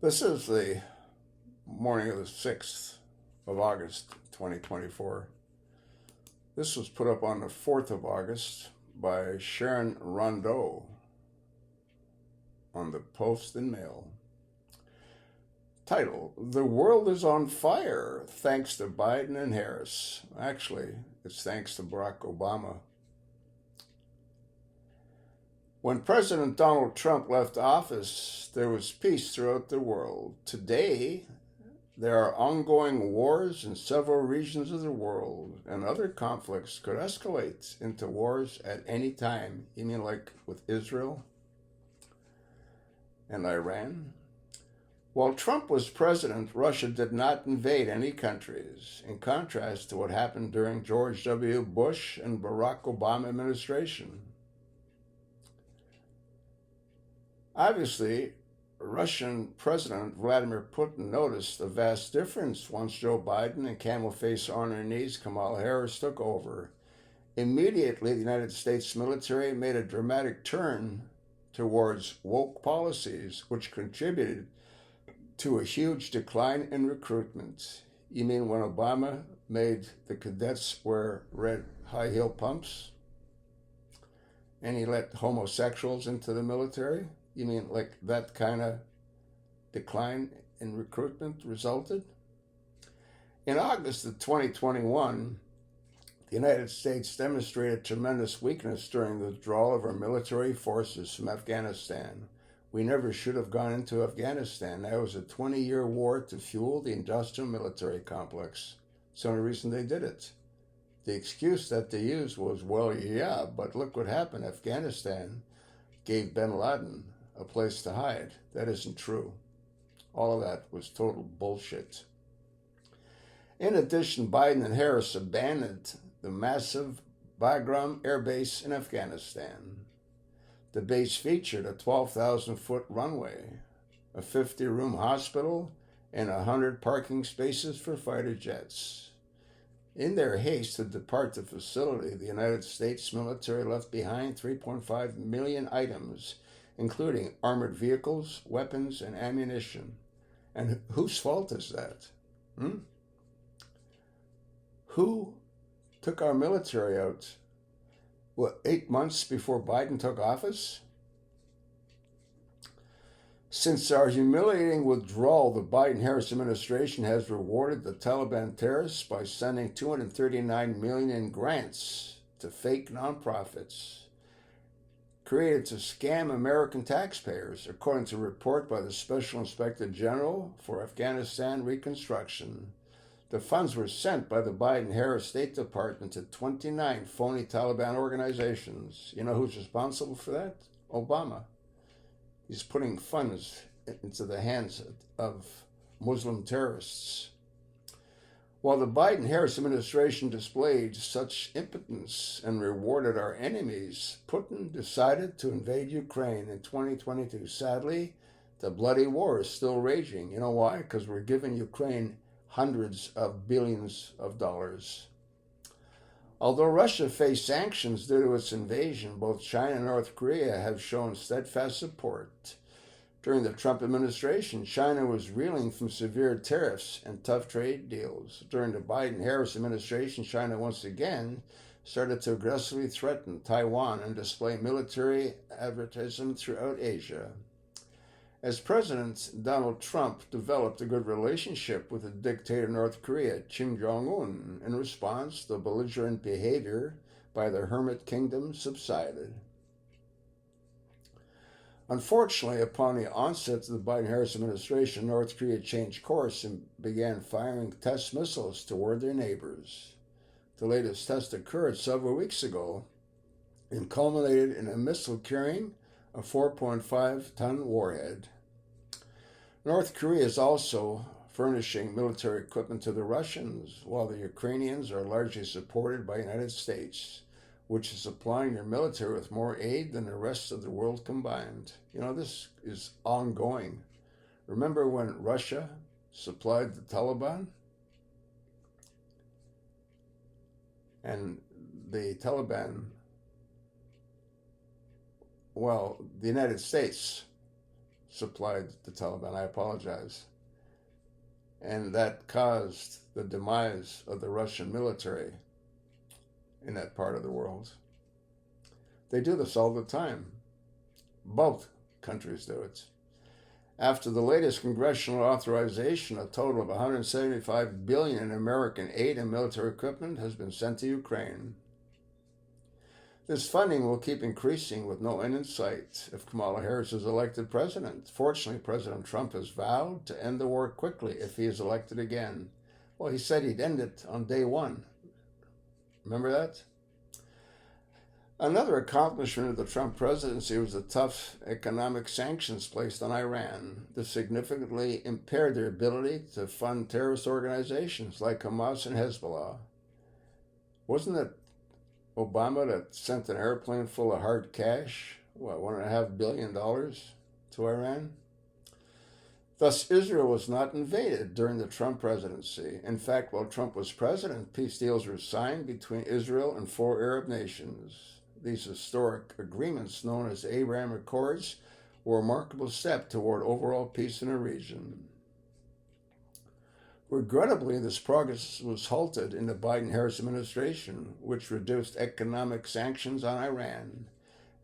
This is the morning of the 6th of August, 2024. This was put up on the 4th of August by Sharon Rondeau on the Post and Mail. Title: The world is on fire thanks to Biden and Harris. Actually, it's thanks to Barack Obama. When President Donald Trump left office, there was peace throughout the world. Today, there are ongoing wars in several regions of the world, and other conflicts could escalate into wars at any time. You mean like with Israel and Iran? While Trump was president, Russia did not invade any countries, in contrast to what happened during George W. Bush and Barack Obama administration. Obviously, Russian President Vladimir Putin noticed a vast difference once Joe Biden and camel-faced on her knees Kamala Harris took over. Immediately, the United States military made a dramatic turn towards woke policies, which contributed to a huge decline in recruitment. You mean when Obama made the cadets wear red high-heel pumps and he let homosexuals into the military? You mean like that kind of decline in recruitment resulted? In August of 2021, the United States demonstrated tremendous weakness during the withdrawal of our military forces from Afghanistan. We never should have gone into Afghanistan. That was a 20-year war to fuel the industrial military complex. It's the only reason they did it. The excuse that they used was, well, yeah, but look what happened. Afghanistan gave bin Laden a place to hide. That isn't true. All of that was total bullshit. In addition, Biden and Harris abandoned the massive Bagram Air Base in Afghanistan. The base featured a 12,000-foot runway, a 50-room hospital, and 100 parking spaces for fighter jets. In their haste to depart the facility, the United States military left behind 3.5 million items, including armored vehicles, weapons, and ammunition. And whose fault is that? Who took our military out, 8 months before Biden took office? Since our humiliating withdrawal, the Biden-Harris administration has rewarded the Taliban terrorists by sending $239 million in grants to fake nonprofits created to scam American taxpayers, according to a report by the Special Inspector General for Afghanistan Reconstruction. The funds were sent by the Biden-Harris State Department to 29 phony Taliban organizations. You know who's responsible for that? Obama. He's putting funds into the hands of Muslim terrorists. While the Biden-Harris administration displayed such impotence and rewarded our enemies, Putin decided to invade Ukraine in 2022. Sadly, the bloody war is still raging. You know why? Because we're giving Ukraine hundreds of billions of dollars. Although Russia faced sanctions due to its invasion, both China and North Korea have shown steadfast support. During the Trump administration, China was reeling from severe tariffs and tough trade deals. During the Biden-Harris administration, China once again started to aggressively threaten Taiwan and display military advertisement throughout Asia. As President Donald Trump developed a good relationship with the dictator of North Korea, Kim Jong-un, in response, the belligerent behavior by the Hermit Kingdom subsided. Unfortunately, upon the onset of the Biden-Harris administration, North Korea changed course and began firing test missiles toward their neighbors. The latest test occurred several weeks ago and culminated in a missile carrying a 4.5-ton warhead. North Korea is also furnishing military equipment to the Russians, while the Ukrainians are largely supported by the United States, which is supplying their military with more aid than the rest of the world combined. You know, this is ongoing. Remember when Russia supplied the Taliban? And the Taliban, well, the United States supplied the Taliban. I apologize. And that caused the demise of the Russian military in that part of the world. They do this all the time. Both countries do it. After the latest congressional authorization, a total of $175 billion in American aid and military equipment has been sent to Ukraine. This funding will keep increasing with no end in sight if Kamala Harris is elected president. Fortunately, President Trump has vowed to end the war quickly if he is elected again. Well, he said he'd end it on day one. Remember that? Another accomplishment of the Trump presidency was the tough economic sanctions placed on Iran. This significantly impaired their ability to fund terrorist organizations like Hamas and Hezbollah. Wasn't it Obama that sent an airplane full of hard cash, $1.5 billion to Iran? Thus, Israel was not invaded during the Trump presidency. In fact, while Trump was president, peace deals were signed between Israel and 4 Arab nations. These historic agreements, known as the Abraham Accords, were a remarkable step toward overall peace in the region. Regrettably, this progress was halted in the Biden-Harris administration, which reduced economic sanctions on Iran.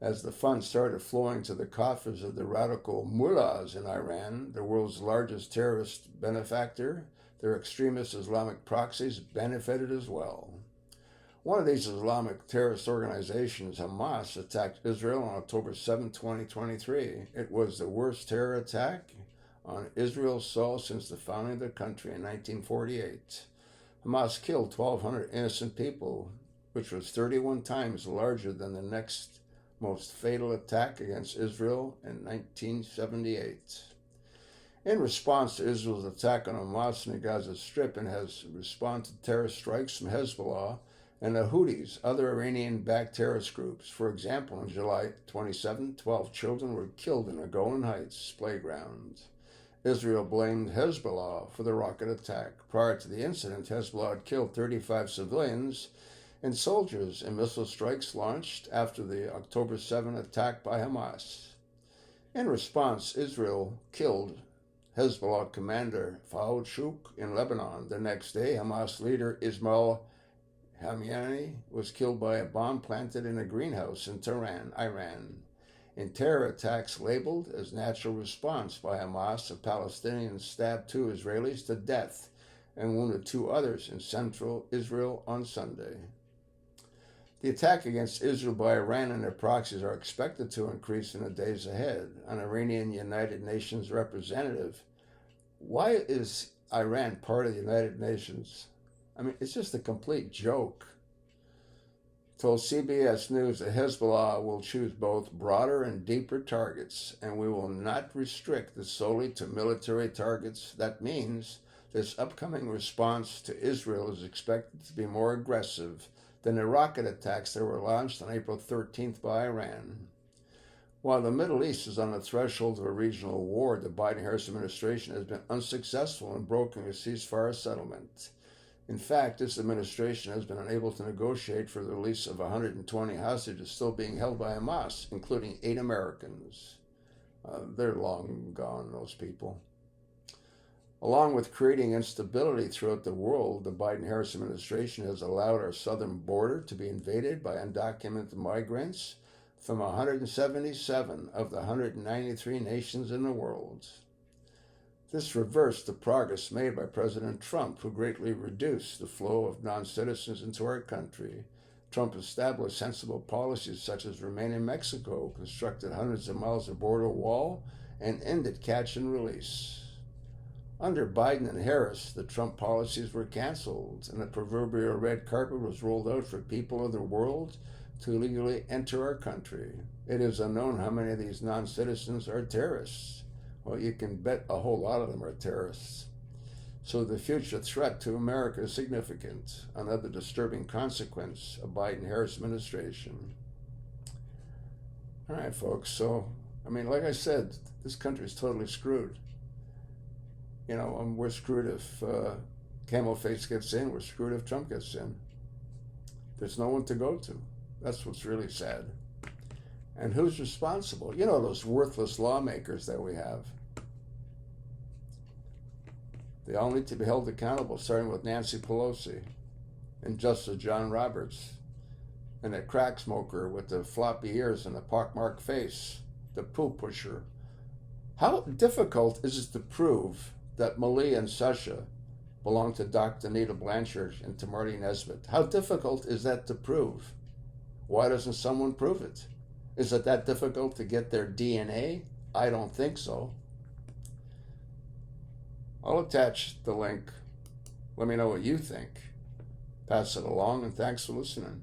As the funds started flowing to the coffers of the radical mullahs in Iran, the world's largest terrorist benefactor, their extremist Islamic proxies benefited as well. One of these Islamic terrorist organizations, Hamas, attacked Israel on October 7, 2023. It was the worst terror attack on Israel's soil since the founding of the country in 1948. Hamas killed 1,200 innocent people, which was 31 times larger than the next most fatal attack against Israel in 1978. In response to Israel's attack on Hamas in the Gaza Strip, and has responded to terrorist strikes from Hezbollah and the Houthis, other Iranian-backed terrorist groups. For example, on July 27, 12 children were killed in a Golan Heights playground. Israel blamed Hezbollah for the rocket attack. Prior to the incident, Hezbollah had killed 35 civilians and soldiers in missile strikes launched after the October 7 attack by Hamas. In response, Israel killed Hezbollah commander Fouad Shouk in Lebanon. The next day, Hamas leader Ismail Hamyani was killed by a bomb planted in a greenhouse in Tehran, Iran. In terror attacks labeled as natural response by Hamas, a Palestinian stabbed 2 Israelis to death and wounded 2 others in central Israel on Sunday. The attack against Israel by Iran and their proxies are expected to increase in the days ahead. An Iranian United Nations representative, why is Iran part of the United Nations? I mean, it's just a complete joke. Told CBS News that Hezbollah will choose both broader and deeper targets, and we will not restrict this solely to military targets. That means this upcoming response to Israel is expected to be more aggressive than the rocket attacks that were launched on April 13th by Iran. While the Middle East is on the threshold of a regional war, the Biden-Harris administration has been unsuccessful in brokering a ceasefire settlement. In fact, this administration has been unable to negotiate for the release of 120 hostages still being held by Hamas, including 8 Americans. They're long gone, those people. Along with creating instability throughout the world, the Biden-Harris administration has allowed our southern border to be invaded by undocumented migrants from 177 of the 193 nations in the world. This reversed the progress made by President Trump, who greatly reduced the flow of non-citizens into our country. Trump established sensible policies such as Remain in Mexico, constructed hundreds of miles of border wall, and ended catch and release. Under Biden and Harris, the Trump policies were canceled, and the proverbial red carpet was rolled out for people of the world to legally enter our country. It is unknown how many of these non-citizens are terrorists. Well, you can bet a whole lot of them are terrorists. So the future threat to America is significant, another disturbing consequence of Biden-Harris administration. All right, folks, so, like I said, this country is totally screwed. We're screwed if Camel Face gets in, we're screwed if Trump gets in. There's no one to go to. That's what's really sad. And who's responsible? You know, those worthless lawmakers that we have. They all need to be held accountable, starting with Nancy Pelosi and Justice John Roberts, and that crack smoker with the floppy ears and the pockmarked face, the poo pusher. How difficult is it to prove that Malia and Sasha belong to Dr. Nita Blanchard and to Marty Nesbitt? How difficult is that to prove? Why doesn't someone prove it? Is it that difficult to get their DNA? I don't think so. I'll attach the link. Let me know what you think. Pass it along, and thanks for listening.